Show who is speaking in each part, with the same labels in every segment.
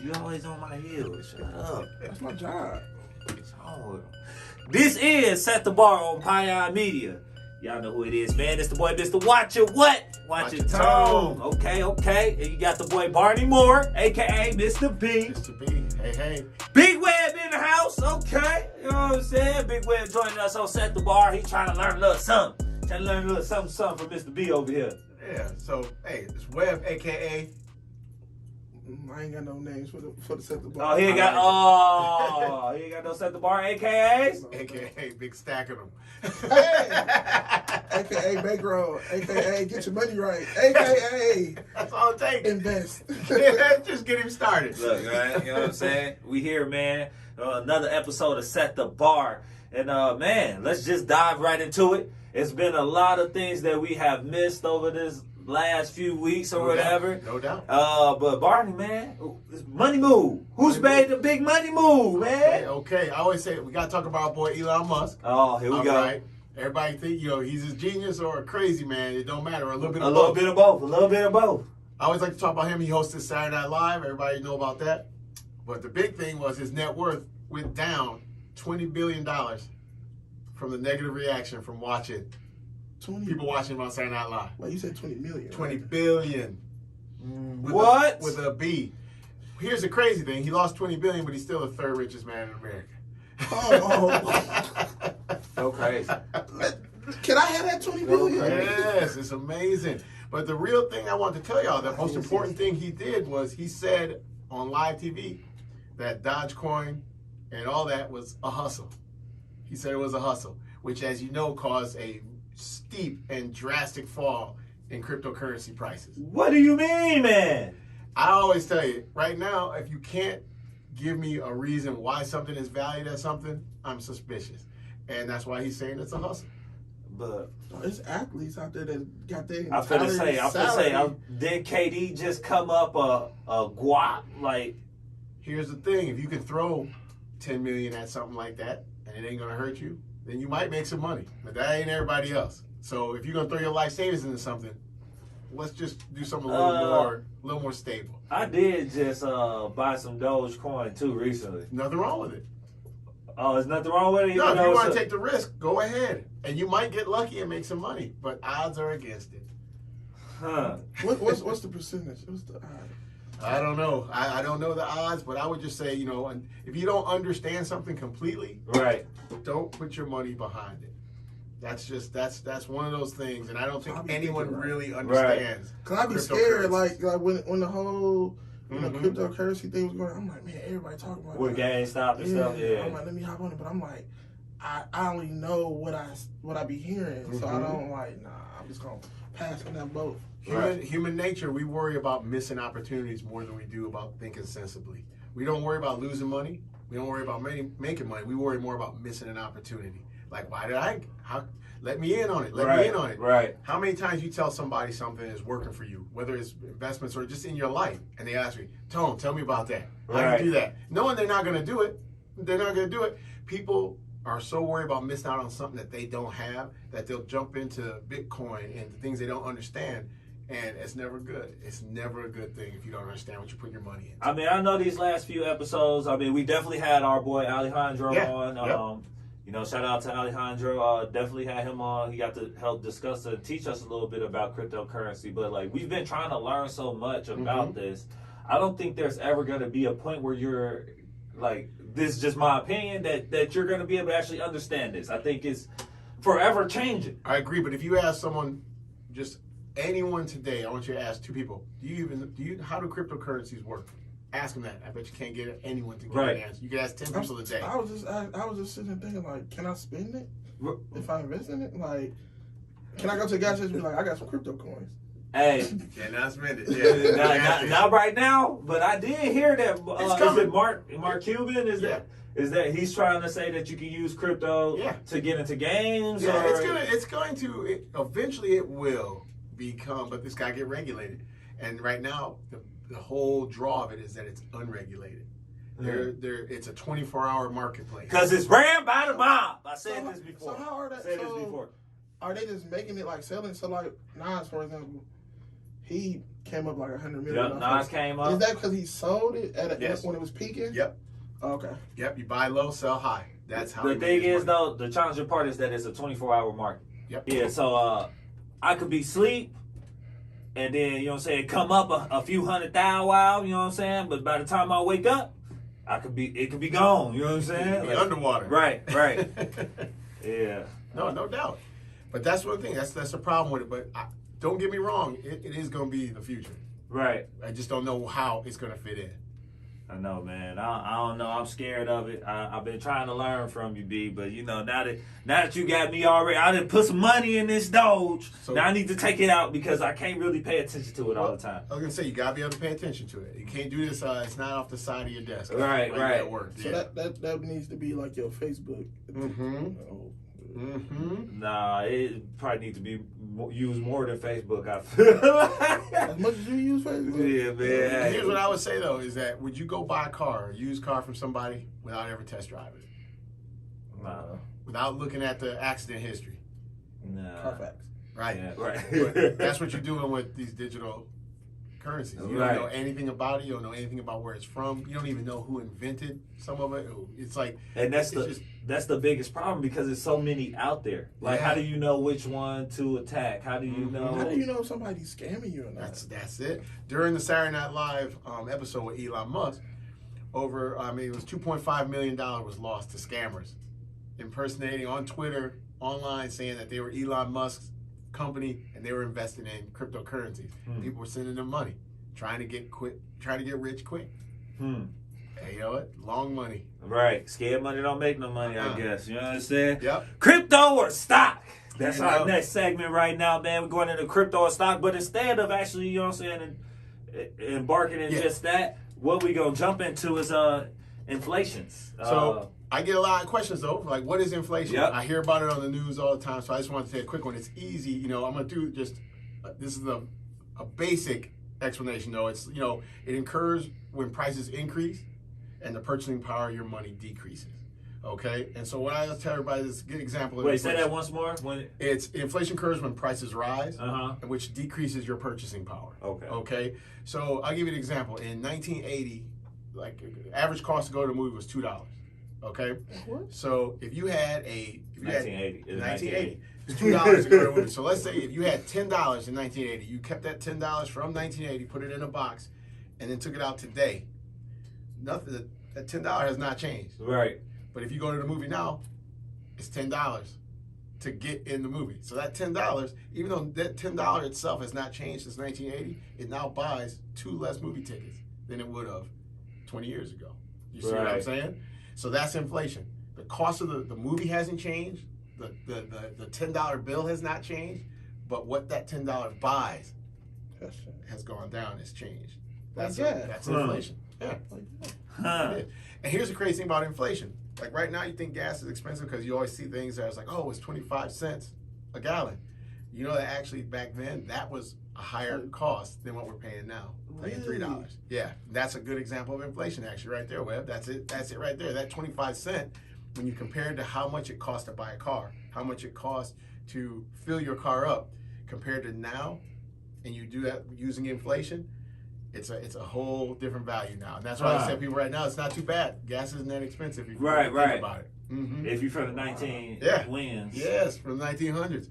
Speaker 1: You always on my heels. Shut up.
Speaker 2: That's my job.
Speaker 1: This is Set the Bar on P.Y.O.N Media. Y'all know who it is, man. It's the boy, Mr. Watch Your What? Watch Your Tone. Okay. And you got the boy Barney Moore, a.k.a. Mr. B.
Speaker 3: Mr. B. Hey.
Speaker 1: Big Web in the house. Okay. You know what I'm saying? Big Web joining us on Set the Bar. He trying to learn a little something. Trying to learn a little something from Mr. B over here.
Speaker 3: Yeah, so, hey, it's Web, a.k.a.
Speaker 2: I ain't got no names for the Set the Bar.
Speaker 1: Oh, he ain't got no Set the Bar, a.k.a.s?
Speaker 3: A.k.a. Big stack of them.
Speaker 2: Hey! A.k.a. bankroll. A.k.a. get your money right. A.k.a.
Speaker 3: That's all it takes.
Speaker 2: invest.
Speaker 3: Just get him started.
Speaker 1: Look, man, you know what I'm saying? We here, man. Another episode of Set the Bar. And, man, let's just dive right into it. It's been a lot of things that we have missed over this last few weeks or whatever.
Speaker 3: No doubt.
Speaker 1: But Barney, man, money move. Who's made the big money move, man?
Speaker 3: Okay. I always say we got to talk about our boy Elon Musk.
Speaker 1: Oh, here we go.
Speaker 3: Right. Everybody think, he's a genius or a crazy man. It don't matter. A little bit of
Speaker 1: both. A little bit of both.
Speaker 3: I always like to talk about him. He hosted Saturday Night Live. Everybody know about that. But the big thing was his net worth went down $20 billion from the negative reaction from watching. People watching him on Saturday Night Live.
Speaker 2: Well, you said 20 million.
Speaker 3: 20 billion.
Speaker 1: What?
Speaker 3: With a B. Here's the crazy thing. He lost 20 billion, but he's still the third richest man in America.
Speaker 1: So crazy.
Speaker 2: Can I have that 20 billion?
Speaker 3: Yes, it's amazing. But the real thing I want to tell y'all, the most important thing he did was he said on live TV that Dogecoin and all that was a hustle. He said it was a hustle, which, as you know, caused a steep and drastic fall in cryptocurrency prices.
Speaker 1: What do you mean, man?
Speaker 3: I always tell you, right now, if you can't give me a reason why something is valued as something, I'm suspicious. And that's why he's saying it's a hustle.
Speaker 1: But
Speaker 2: there's athletes out there that got their
Speaker 1: I'm finna say, did KD just come up a guap? Like,
Speaker 3: here's the thing: if you can throw 10 million at something like that, and it ain't gonna hurt you, then you might make some money. But that ain't everybody else. So if you're gonna throw your life savings into something, let's just do something a little more stable.
Speaker 1: I did just buy some Dogecoin too recently.
Speaker 3: Nothing wrong with it.
Speaker 1: Oh, there's nothing wrong with it?
Speaker 3: No, if you want to take the risk, go ahead. And you might get lucky and make some money, but odds are against it.
Speaker 1: Huh.
Speaker 2: What's the percentage? What's the odds?
Speaker 3: I don't know. I don't know the odds, but I would just say, if you don't understand something completely,
Speaker 1: right,
Speaker 3: don't put your money behind it. That's one of those things, and I don't think anyone really understands.
Speaker 2: Cause I'd be scared, like when the whole cryptocurrency thing was going on, I'm like, man, everybody talking about
Speaker 1: with GameStop and stuff. Yeah,
Speaker 2: I'm like, let me hop on it, but I'm like, I only know what I be hearing, so I don't I'm just gonna pass on that boat.
Speaker 3: Human nature, we worry about missing opportunities more than we do about thinking sensibly. We don't worry about losing money. We don't worry about making money. We worry more about missing an opportunity. Like, let me in on it. Let me in on it.
Speaker 1: Right.
Speaker 3: How many times you tell somebody something is working for you, whether it's investments or just in your life, and they ask me, Tone, tell me about that. How do you do that? Knowing they're not going to do it. They're not going to do it. People are so worried about missing out on something that they don't have that they'll jump into Bitcoin and the things they don't understand. And it's never good. It's never a good thing if you don't understand what you put your money into.
Speaker 1: I mean, I know these last few episodes, we definitely had our boy Alejandro on.
Speaker 3: Yep.
Speaker 1: Shout out to Alejandro. Definitely had him on. He got to help discuss and teach us a little bit about cryptocurrency. But, we've been trying to learn so much about this. I don't think there's ever going to be a point where you're, this is just my opinion, that you're going to be able to actually understand this. I think it's forever changing.
Speaker 3: I agree. But if you ask someone, just anyone today, I want you to ask two people, how do cryptocurrencies work? Ask them that. I bet you can't get anyone to give an answer. You can ask 10 people a day.
Speaker 2: I was just sitting there thinking, can I spend it if I invest in it? Can I go to the gas station and be like, I got some crypto coins?
Speaker 1: Hey,
Speaker 3: cannot spend it. Yeah,
Speaker 1: not right now. But I did hear that.
Speaker 3: It's coming.
Speaker 1: Is it Mark Cuban? Is that he's trying to say that you can use crypto to get into games?
Speaker 3: Yeah, it's going to eventually it will become, but this got to get regulated. And right now, the whole draw of it is that it's unregulated. It's a 24-hour marketplace.
Speaker 1: Because it's ran by the mob. I said this before.
Speaker 2: So how are that? Are they just making it selling? So Nas, for example, he came up like $100 million.
Speaker 1: Yep, Nas came up.
Speaker 2: Is that because he sold it
Speaker 3: Yes.
Speaker 2: when it was peaking?
Speaker 3: Yep.
Speaker 2: Okay.
Speaker 3: Yep. You buy low, sell high. That's how.
Speaker 1: The thing is, though, the challenging part is that it's a 24-hour market.
Speaker 3: Yep.
Speaker 1: Yeah, so I could be asleep, and then, you know what I'm saying, come up a few $100,000 while, you know what I'm saying? But by the time I wake up, it could be gone, you know what I'm saying?
Speaker 3: Like, underwater.
Speaker 1: Right. Yeah.
Speaker 3: No doubt. But that's one thing. That's the problem with it. But don't get me wrong. It is going to be the future.
Speaker 1: Right.
Speaker 3: I just don't know how it's going to fit in.
Speaker 1: I know, man. I don't know. I'm scared of it. I've been trying to learn from you, B. But you know, now that you got me already, I done put some money in this Doge. So now I need to take it out because I can't really pay attention to it all the time.
Speaker 3: I was gonna say you gotta be able to pay attention to it. You can't do this. It's not off the side of your desk.
Speaker 1: Right.
Speaker 3: At work.
Speaker 2: So that needs to be like your Facebook.
Speaker 1: Nah, it probably needs to be used more than Facebook. I feel
Speaker 2: as much as you use Facebook.
Speaker 1: Yeah, man.
Speaker 3: Here's what I would say though: is that would you go buy a used car from somebody without ever test driving it?
Speaker 1: Nah.
Speaker 3: Without looking at the accident history.
Speaker 1: Nah.
Speaker 2: Carfax.
Speaker 3: Right.
Speaker 1: Yeah, right.
Speaker 3: But that's what you're doing with these digital currencies. You
Speaker 1: Right.
Speaker 3: don't know anything about it. You don't know anything about where it's from. You don't even know who invented some of it. It's like,
Speaker 1: and that's the biggest problem because there's so many out there. Like, how do you know which one to attack? How do you know?
Speaker 2: How do you know if somebody's scamming you or not?
Speaker 3: That's it. During the Saturday Night Live episode with Elon Musk, it was $2.5 million was lost to scammers impersonating on Twitter, online, saying that they were Elon Musk's company and they were investing in cryptocurrencies. People were sending them money, trying to get rich quick. Hey, you know what? Long money.
Speaker 1: Right. Scared money don't make no money, I guess. You know what I'm saying?
Speaker 3: Yep.
Speaker 1: Crypto or stock. That's our next segment right now, man. We're going into crypto or stock, but instead of actually, you know what I'm saying, embarking in just that, what we gonna jump into is inflations.
Speaker 3: So I get a lot of questions though, like what is inflation?
Speaker 1: Yep.
Speaker 3: I hear about it on the news all the time, so I just wanted to say a quick one. It's easy, I'm gonna do just this is a basic explanation though. It's it occurs when prices increase and the purchasing power of your money decreases. Okay, and so what I tell everybody is a good example of
Speaker 1: inflation. Say that once more.
Speaker 3: It's inflation occurs when prices rise,
Speaker 1: which
Speaker 3: decreases your purchasing power.
Speaker 1: Okay.
Speaker 3: So I'll give you an example. In 1980, like average cost to go to a movie was $2. Okay.
Speaker 2: What?
Speaker 3: So if you had
Speaker 1: 1980,
Speaker 3: it's $2 to go to a movie. So let's say if you had $10 in 1980, you kept that $10 from 1980, put it in a box, and then took it out today. Nothing. That $10 has not changed.
Speaker 1: Right.
Speaker 3: But if you go to the movie now, it's $10 to get in the movie. So that $10, even though that $10 itself has not changed since 1980, it now buys 2 less movie tickets than it would have 20 years ago. You see what I'm saying? So that's inflation. The cost of the movie hasn't changed. The $10 bill has not changed. But what that $10 buys has gone down, has changed. That's inflation. Yeah. And here's the crazy thing about inflation. Like right now, you think gas is expensive because you always see things that's like, oh, it's 25 cents a gallon. You know that actually back then, that was a higher cost than what we're paying now. Paying $3. Yeah, that's a good example of inflation actually right there, Webb. That's it right there. That 25 cent, when you compare it to how much it costs to buy a car, how much it costs to fill your car up, compared to now, and you do that using inflation, it's a whole different value now. And that's why I say people right now, it's not too bad. Gas isn't that expensive if you think about it.
Speaker 1: If you're from the 19 wins.
Speaker 3: Yes, from the 1900s.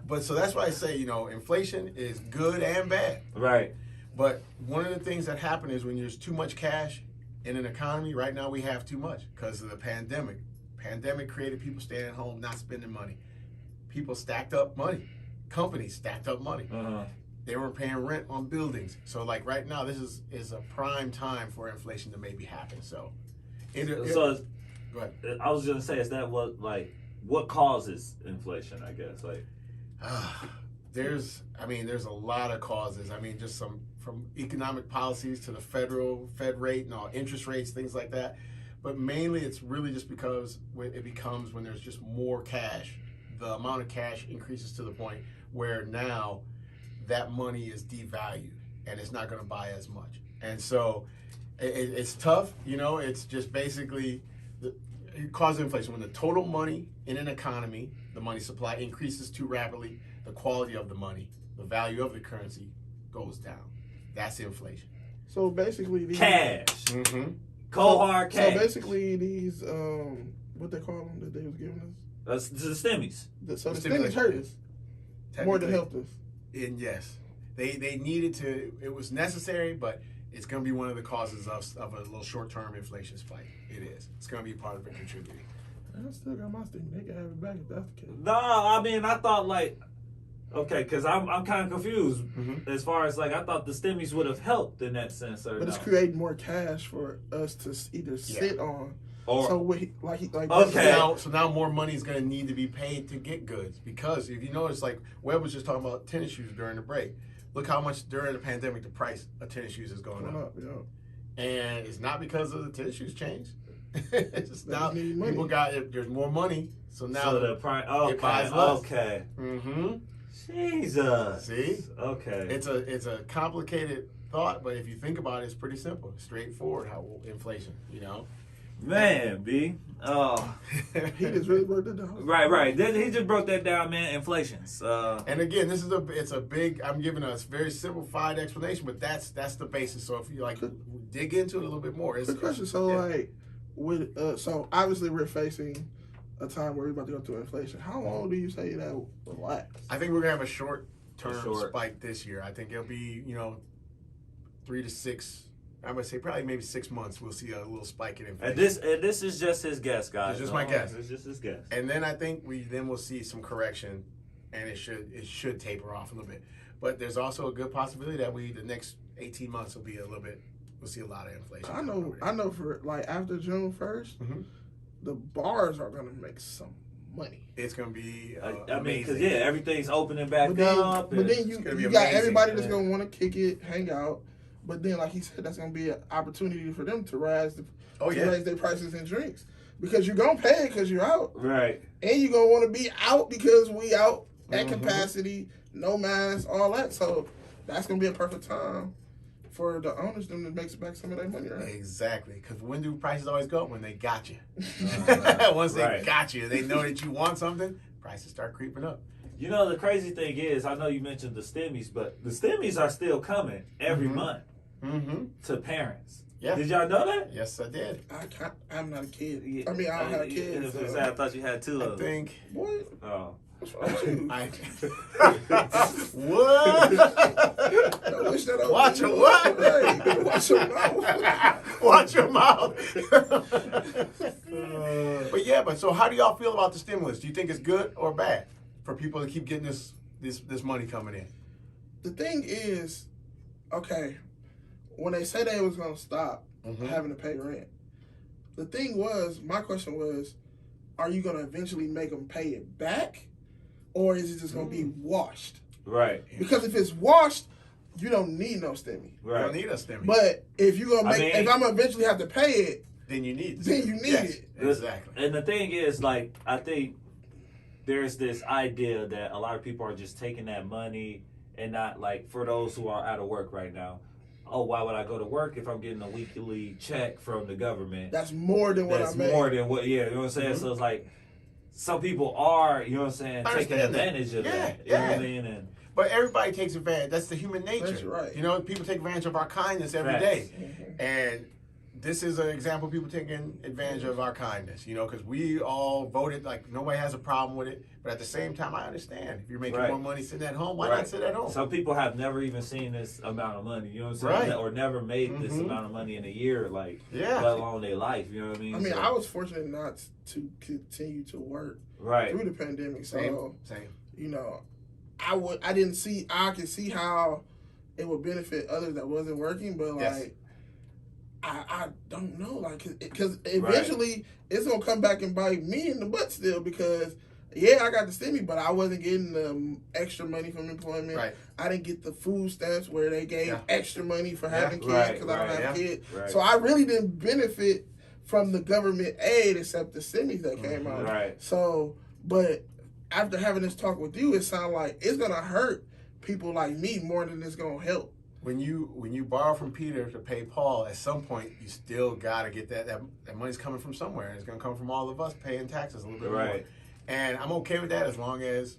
Speaker 3: But so that's why I say, inflation is good and bad.
Speaker 1: Right.
Speaker 3: But one of the things that happen is when there's too much cash in an economy, right now we have too much because of the pandemic. Pandemic created people staying at home, not spending money. People stacked up money. Companies stacked up money. They weren't paying rent on buildings. So like right now, this is a prime time for inflation to maybe happen. So, go ahead.
Speaker 1: I was gonna say, is that what causes inflation? I guess
Speaker 3: there's a lot of causes. Just from economic policies to the Fed rate and all interest rates, things like that. But mainly, it's really just because when there's just more cash, the amount of cash increases to the point where now that money is devalued and it's not going to buy as much. And so it's tough, it's just basically it causes inflation. When the total money in an economy, the money supply increases too rapidly, the quality of the money, the value of the currency goes down. That's inflation.
Speaker 2: So basically, these
Speaker 1: Cash.
Speaker 3: Mm-hmm.
Speaker 1: Cold hard cash.
Speaker 2: So basically, these what they call them that they was giving us.
Speaker 1: The stimmies.
Speaker 2: The stimulus hurt us more than helped us.
Speaker 3: And yes, they needed to. It was necessary, but it's going to be one of the causes of a little short-term inflation spike. It is. It's going to be part of it contributing.
Speaker 2: I still got my stimulus. They can have it back if that's the case.
Speaker 1: No, I mean, I thought like, okay, because I'm kind of confused as far as like I thought the stimmies would have helped in that sense. Or
Speaker 2: but it's creating more cash for us to either sit on.
Speaker 1: Or,
Speaker 2: so
Speaker 1: okay.
Speaker 3: So now more money is going to need to be paid to get goods, because if you notice, like Webb was just talking about tennis shoes during the break. Look how much during the pandemic the price of tennis shoes is going up.
Speaker 2: Yeah.
Speaker 3: And it's not because of the tennis shoes changed. It's just now people there's more money, so now
Speaker 1: the price.
Speaker 3: it buys less.
Speaker 1: Okay.
Speaker 3: Mm-hmm.
Speaker 1: Jesus.
Speaker 3: See?
Speaker 1: Okay.
Speaker 3: It's a complicated thought, but if you think about it, it's pretty simple, straightforward. How inflation,
Speaker 1: Man, B. Oh.
Speaker 2: He just really broke that down.
Speaker 1: Right. He just broke that down, man. Inflations.
Speaker 3: And again, it's a big. I'm giving a very simplified explanation, but that's the basis. So if you like dig into it a little bit more,
Speaker 2: Good question. So so obviously we're facing a time where we're about to go through inflation. How long do you say that will last?
Speaker 3: I think we're gonna have a short-term spike this year. I think it'll be 3 to 6. I would say probably maybe 6 months. We'll see a little spike in inflation.
Speaker 1: And this is just his guess, guys.
Speaker 3: It's just my guess.
Speaker 1: It's just his guess.
Speaker 3: And then I think we'll see some correction, and it should taper off a little bit. But there's also a good possibility that the next 18 months will be a little bit. We'll see a lot of inflation.
Speaker 2: I know for like after June 1st, the bars are gonna make some money.
Speaker 3: It's gonna be
Speaker 1: I mean, because everything's opening back up.
Speaker 2: But then you got everybody that's gonna want to kick it, hang out. But then, like he said, that's gonna be an opportunity for them to raise their prices and drinks, because you're gonna pay it because you're out,
Speaker 1: right?
Speaker 2: And you're gonna want to be out because we out at capacity, no mask, all that. So that's gonna be a perfect time for the owners them to make back some of their money, right?
Speaker 3: Exactly, because when do prices always go up? When they got you. Once they got you, they know that you want something, prices start creeping up.
Speaker 1: The crazy thing is, I know you mentioned the stimmies, but the stimmies are still coming every month to parents.
Speaker 3: Yeah.
Speaker 1: Did y'all know that?
Speaker 3: Yes, I did.
Speaker 2: I'm not a kid. I mean, I don't have a kid.
Speaker 1: I thought you had two of them.
Speaker 3: I think.
Speaker 2: What?
Speaker 1: Oh.
Speaker 2: What's wrong with you?
Speaker 3: What? Watch your what?
Speaker 2: Hey, watch your mouth.
Speaker 3: Watch your mouth. But so how do y'all feel about the stimulus? Do you think it's good or bad for people to keep getting this money coming in?
Speaker 2: The thing is, okay, when they said they was gonna stop having to pay rent, my question was, are you gonna eventually make them pay it back? Or is it just going to be washed?
Speaker 1: Right.
Speaker 2: Because if it's washed, you don't need no stimmy.
Speaker 3: Right. You don't need a stimmy.
Speaker 2: But if you're going to if I'm going to eventually have to pay it,
Speaker 3: then you need
Speaker 2: it.
Speaker 3: Exactly.
Speaker 1: And the thing is, like, I think there's this idea that a lot of people are just taking that money and not, like, for those who are out of work right now, why would I go to work if I'm getting a weekly check from the government?
Speaker 2: That's more than what I make.
Speaker 1: That's more than what, you know what I'm saying? So it's like, some people are, taking advantage of that. You know what I mean?
Speaker 3: But everybody takes advantage. That's the human nature.
Speaker 2: That's right.
Speaker 3: People take advantage of our kindness every day. And this is an example of people taking advantage of our kindness, because we all voted, like, nobody has a problem with it. But at the same time, I understand. If you're making more money sitting at home, why not sit at home?
Speaker 1: Some people have never even seen this amount of money, you know what I'm saying? Or never made this amount of money in a year, let alone their life, you know what I mean?
Speaker 2: I mean, I was fortunate not to continue to work through the pandemic. So,
Speaker 3: Same.
Speaker 2: I could see how it would benefit others that wasn't working, but like, I don't know, like, because eventually it's gonna come back and bite me in the butt still, because I got the stimmy, but I wasn't getting the extra money from employment.
Speaker 3: Right.
Speaker 2: I didn't get the food stamps where they gave extra money for having kids because I don't have kids.
Speaker 1: Right.
Speaker 2: So I really didn't benefit from the government aid except the stimmies that came out.
Speaker 1: Right.
Speaker 2: So, but after having this talk with you, it sounds like it's gonna hurt people like me more than it's gonna help.
Speaker 3: when you borrow from Peter to pay Paul, at some point you still gotta get that money's coming from somewhere, and it's gonna come from all of us paying taxes a little bit more. And I'm okay with that as long as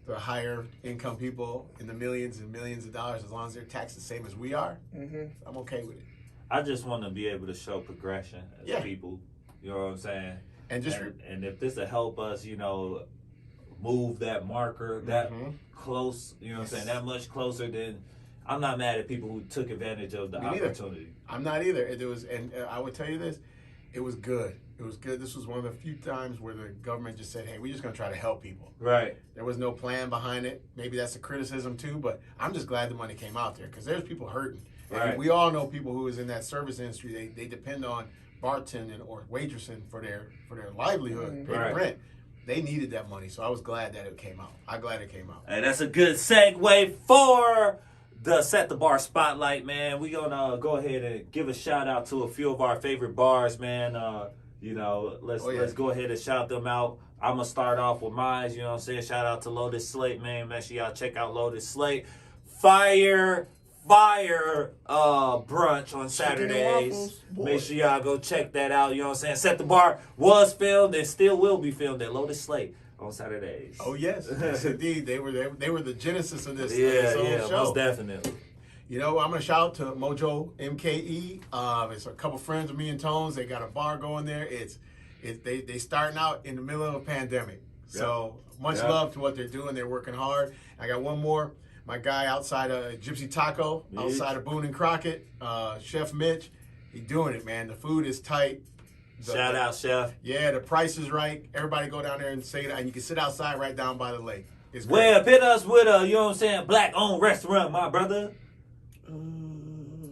Speaker 3: the higher income people in the millions and millions of dollars, as long as they're taxed the same as we are, I'm okay with it.
Speaker 1: I just want to be able to show progression as people. You know what I'm saying?
Speaker 3: And just
Speaker 1: and if this will help us, you know, move that marker that close, you know what I'm saying, that much closer, then I'm not mad at people who took advantage of the opportunity.
Speaker 3: I'm not either. It was, and I would tell you this, it was good. It was good. This was one of the few times where the government just said, hey, we're just going to try to help people.
Speaker 1: Right.
Speaker 3: There was no plan behind it. Maybe that's a criticism too, but I'm just glad the money came out there because there's people hurting.
Speaker 1: Right.
Speaker 3: And we all know people who is in that service industry. They depend on bartending or waitressing for their livelihood, paying rent. They needed that money, so I was glad that it came out. I'm glad it came out.
Speaker 1: And that's a good segue for the Set the Bar Spotlight, man. We're going to go ahead and give a shout out to a few of our favorite bars, man. You know, let's go ahead and shout them out. I'm going to start off with mine, you know what I'm saying? Shout out to Lotus Slate, man. Make sure y'all check out Lotus Slate. Fire brunch on Saturdays. Make sure y'all go check that out, you know what I'm saying? Set the Bar was filmed and still will be filmed at Lotus Slate on Saturdays.
Speaker 3: Oh yes, yes indeed. They were the genesis of this.
Speaker 1: Show.
Speaker 3: Most
Speaker 1: definitely.
Speaker 3: You know, I'm gonna shout out to Mojo MKE. It's a couple friends of me and Tones. They got a bar going there. They starting out in the middle of a pandemic. So much love to what they're doing. They're working hard. I got one more. My guy outside of Gypsy Taco, outside of Boone and Crockett, Chef Mitch. He doing it, man. The food is tight.
Speaker 1: Shout out, Chef.
Speaker 3: Yeah, the price is right. Everybody go down there and say that, and you can sit outside right down by the lake. It's great.
Speaker 1: Well, hit us with a, you know what I'm saying, black-owned restaurant, my brother.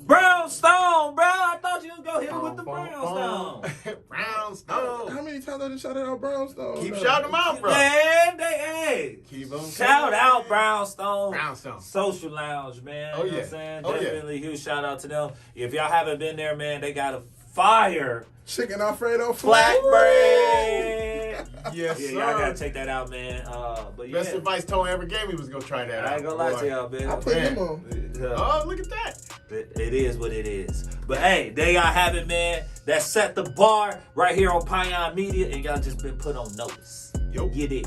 Speaker 1: Brownstone, bro. I thought you was going to hit with the Brownstone.
Speaker 3: Brownstone.
Speaker 2: How many times I just shouted out Brownstone?
Speaker 3: Keep shouting them out, bro.
Speaker 1: Man, hey.
Speaker 3: Keep them.
Speaker 1: Shout out Brownstone.
Speaker 3: Brownstone.
Speaker 1: Social Lounge, man.
Speaker 3: Oh,
Speaker 1: you know
Speaker 3: yeah.
Speaker 1: what I'm saying?
Speaker 3: Oh,
Speaker 1: Definitely huge shout out to them. If y'all haven't been there, man, they got a fire
Speaker 2: chicken Alfredo
Speaker 1: flatbread.
Speaker 3: Yes,
Speaker 1: yeah,
Speaker 3: sir.
Speaker 1: y'all gotta check that out, man. But yeah,
Speaker 3: best advice Tone ever gave me was go try that out.
Speaker 1: I ain't gonna lie to y'all, man.
Speaker 2: I put him on.
Speaker 3: Oh, look at that.
Speaker 1: It is what it is. But hey, there y'all have it, man. That Set the Bar right here on P.Y.O.N Media, and y'all just been put on notice.
Speaker 3: Yo.
Speaker 1: Get it.